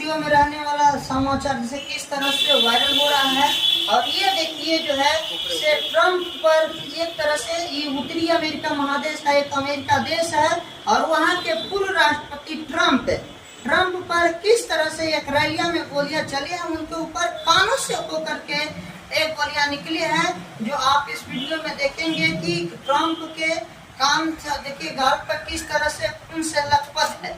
सुर्खियों में रहने वाला समाचार जैसे किस तरह से वायरल हो रहा है। और ये देखिए जो है से ट्रम्प पर एक तरह से ये उत्तरी अमेरिका महादेश का एक अमेरिका देश है और वहाँ के पूर्व राष्ट्रपति ट्रम्प पर किस तरह से एक रैलिया में गोलियां चली हैं, उनके ऊपर कानों से होकर के एक गोलियां निकली हैं, जो आप इस वीडियो में देखेंगे कि ट्रम्प के कान से देखिए गाल पर किस तरह से खून से लथपथ है।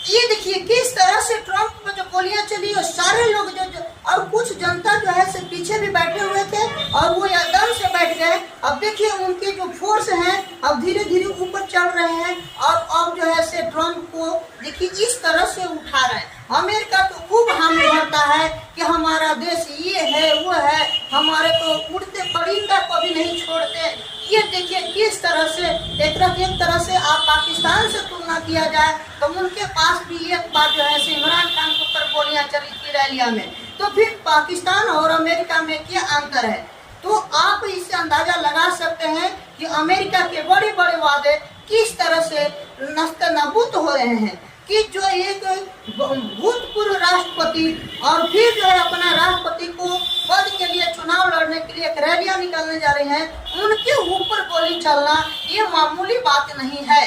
ये देखिए किस तरह से ट्रम्प पर जो गोलियां चली और सारे लोग जो और कुछ जनता जो है से पीछे भी बैठे हुए थे और वो एकदम से बैठ गए। अब देखिए उनके जो फोर्स हैं अब धीरे धीरे ऊपर चढ़ रहे हैं और अब जो है से ट्रम्प को देखिए इस तरह से उठा रहे हैं। अमेरिका तो खूब हामी भरता है कि हमारा देश ये है वो है, हमारे को उड़ते परिंदा को भी नहीं छोड़ते। ये देखिए किस तरह से एक तरह से आप पाकिस्तान से तुलना किया जाए तो उनके पास भी एक बार जो है इमरान खान के ऊपर गोलियां चली थी रैलिया में, तो फिर पाकिस्तान और अमेरिका में क्या अंतर है। तो आप इससे अंदाजा लगा सकते हैं कि अमेरिका के बड़े बड़े वादे किस तरह से नस्त-ए-नाबूद हो रहे हैं कि जो एक भूतपूर्व राष्ट्रपति और फिर जो है अपना राष्ट्रपति को पद के लिए चुनाव लड़ने के लिए एक रैलियां निकालने जा रहे हैं, उनके ऊपर गोली चलना ये मामूली बात नहीं है।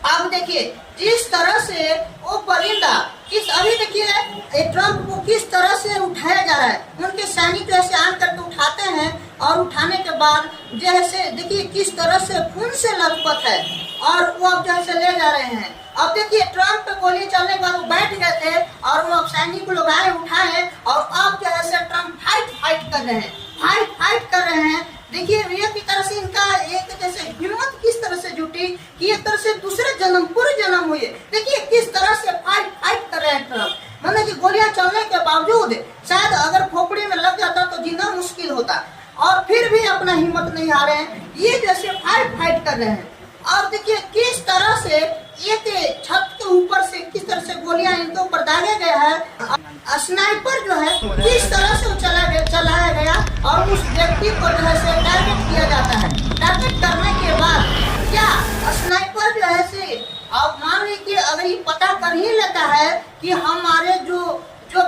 अब देखिए जिस तरह से वो परिंदा किस अभी देखिए ट्रम्प को किस तरह से उठाया जा रहा है, उनके सैनिक जो ऐसे आन करके उठाते हैं और उठाने के बाद जैसे देखिए किस तरह से खून से लथपथ है और वो अब जैसे ले जा रहे हैं। अब देखिए ट्रम्प पे गोली चलने के बाद वो बैठ गए थे और वो अब सैनिक लोग आए उठाए और अब जो है से ट्रम्प फाइट कर रहे हैं। देखिए एक तरह से इनका एक जैसे हिम्मत किस तरह से जुटी कि एक तरह से दूसरे जन्म पूरे जन्म हुए। देखिए किस तरह से फाइट कर रहे हैं ट्रम्प, मतलब कि गोलियां चलने के बावजूद शायद अगर खोपड़ी में लग जाता तो जीना मुश्किल होता और फिर भी अपना हिम्मत नहीं हारे हैं, ये जैसे फाइट कर रहे हैं। और देखिए किस तरह से एक छत के ऊपर से किस तरह से गोलियां इनके ऊपर दागे गया है। स्नाइपर जो है किस तरह से चलाया गया और उस व्यक्ति को जो है से टारगेट किया जाता है। टारगेट करने के बाद क्या स्नाइपर जो है से अब मान लीजिए कि अगर ये पता कर ही लेता है कि हमारे जो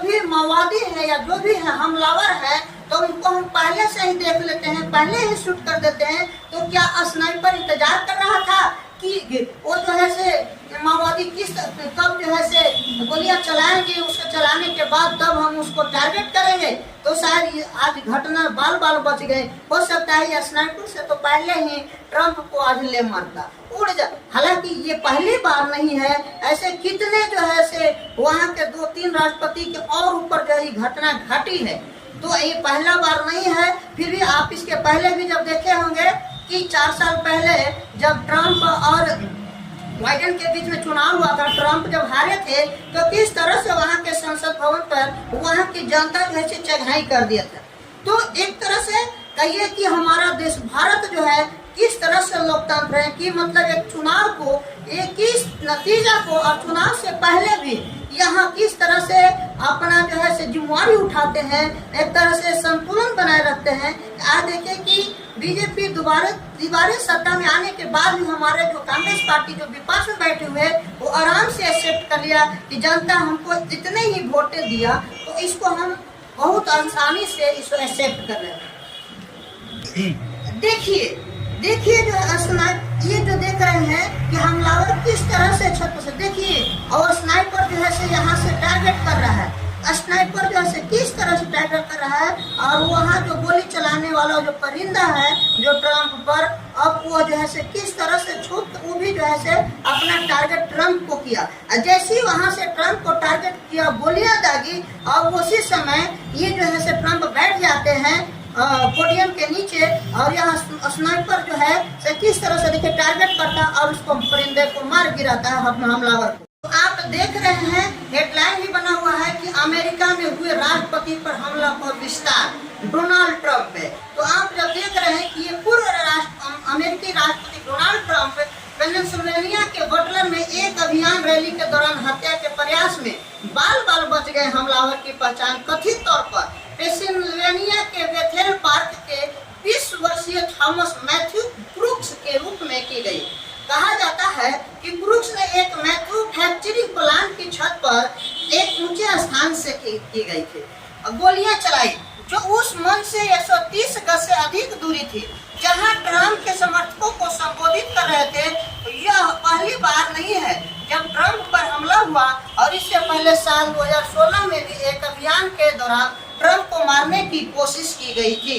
भी माओवादी है या जो भी है हमलावर है तो उनको हम पहले से ही देख लेते हैं, पहले ही शूट कर देते हैं। तो क्या स्नाइपर इंतजार कर रहा था कि वो जो है से माओवादी कब जो है से गोलियां चलाएंगे, उसको चलाने के बाद तब हम उसको टारगेट करेंगे। तो शायद आज घटना बाल बच गए। हो सकता है ये स्नाइपर से तो पहले ही ट्रम्प को आज ले मारता उड़ जा। हालांकि ये पहली बार नहीं है, ऐसे कितने जो है से वहाँ के 2-3 राष्ट्रपति के और ऊपर जो है घटना घटी है, तो ये पहला बार नहीं है। फिर भी आप इसके पहले भी जब देखे होंगे कि 4 साल पहले जब ट्रम्प और बाइडेन के बीच में चुनाव हुआ था, ट्रम्प जब हारे थे तो किस तरह से वहाँ के संसद भवन पर वहाँ की जनता जो है चढ़ाई कर दिया था। तो एक तरह से कहिए कि हमारा देश भारत जो है किस तरह से लोकतंत्र है कि मतलब एक चुनाव को एक किस नतीजा को और चुनाव से पहले भी यहाँ किस तरह से अपना जो है से जिम्मेवारी उठाते हैं, एक तरह से संतुलन बनाए रखते हैं। आज देखिए कि बीजेपी दोबारा सत्ता में आने के बाद भी हमारे जो कांग्रेस पार्टी जो विपक्ष में बैठे हुए वो आराम से एक्सेप्ट कर लिया कि जनता हमको इतने ही वोटें दिया तो इसको हम बहुत आसानी से इसको एक्सेप्ट कर रहे हैं। देखिए जो ये जो देख रहे हैं कि हमलावर किस तरह से छत से देखिए और स्नाइपर जो है से यहाँ से टारगेट कर रहा है। स्नाइपर जो है किस तरह से टारगेट कर रहा है और वहाँ जो गोली चलाने वाला जो परिंदा है जो ट्रम्प पर, अब वो जो है से किस तरह से वो भी जो है से अपना टारगेट ट्रम्प को किया। जैसे ही वहाँ से ट्रम्प को टारगेट किया गोलियां दागी और उसी समय ये जो है से ट्रम्प बैठ जाते हैं पोडियम के नीचे और यहाँ स्नाइपर जो है से किस तरह से देखिए टारगेट करता है और उसको परिंदे को मार गिराता है हमलावर को। तो आप देख रहे हैं हेडलाइन भी बना हुआ है कि अमेरिका में हुए राष्ट्रपति पर हमला पर विस्तार डोनाल्ड ट्रम्प पे। तो आप जब देख रहे हैं कि ये पूर्व अमेरिकी राष्ट्रपति डोनाल्ड ट्रम्प पेनिनसुलवेनिया के बटलर में एक अभियान रैली के दौरान हत्या के प्रयास में बाल बच गए हमलावर की पहचान कथित तौर पर पेनिनसुलवेनिया के बेथेल पार्क के 20 वर्षीय थॉमस मैथ्यू क्रूक्स के रूप में की गई। कहा जाता है कि क्रूक्स ने एक मैथ्यू फैक्ट्री प्लांट की छत पर अभियान से की गई थी। गोलियां चलाई जो उस मंच से 130 गज से अधिक दूरी थी, जहां ट्रंप के समर्थकों को संबोधित कर रहे थे। तो यह पहली बार नहीं है जब ट्रंप पर हमला हुआ, और इससे पहले साल 2016 में भी एक अभियान के दौरान ट्रंप को मारने की कोशिश की गई थी।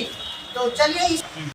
तो चलिए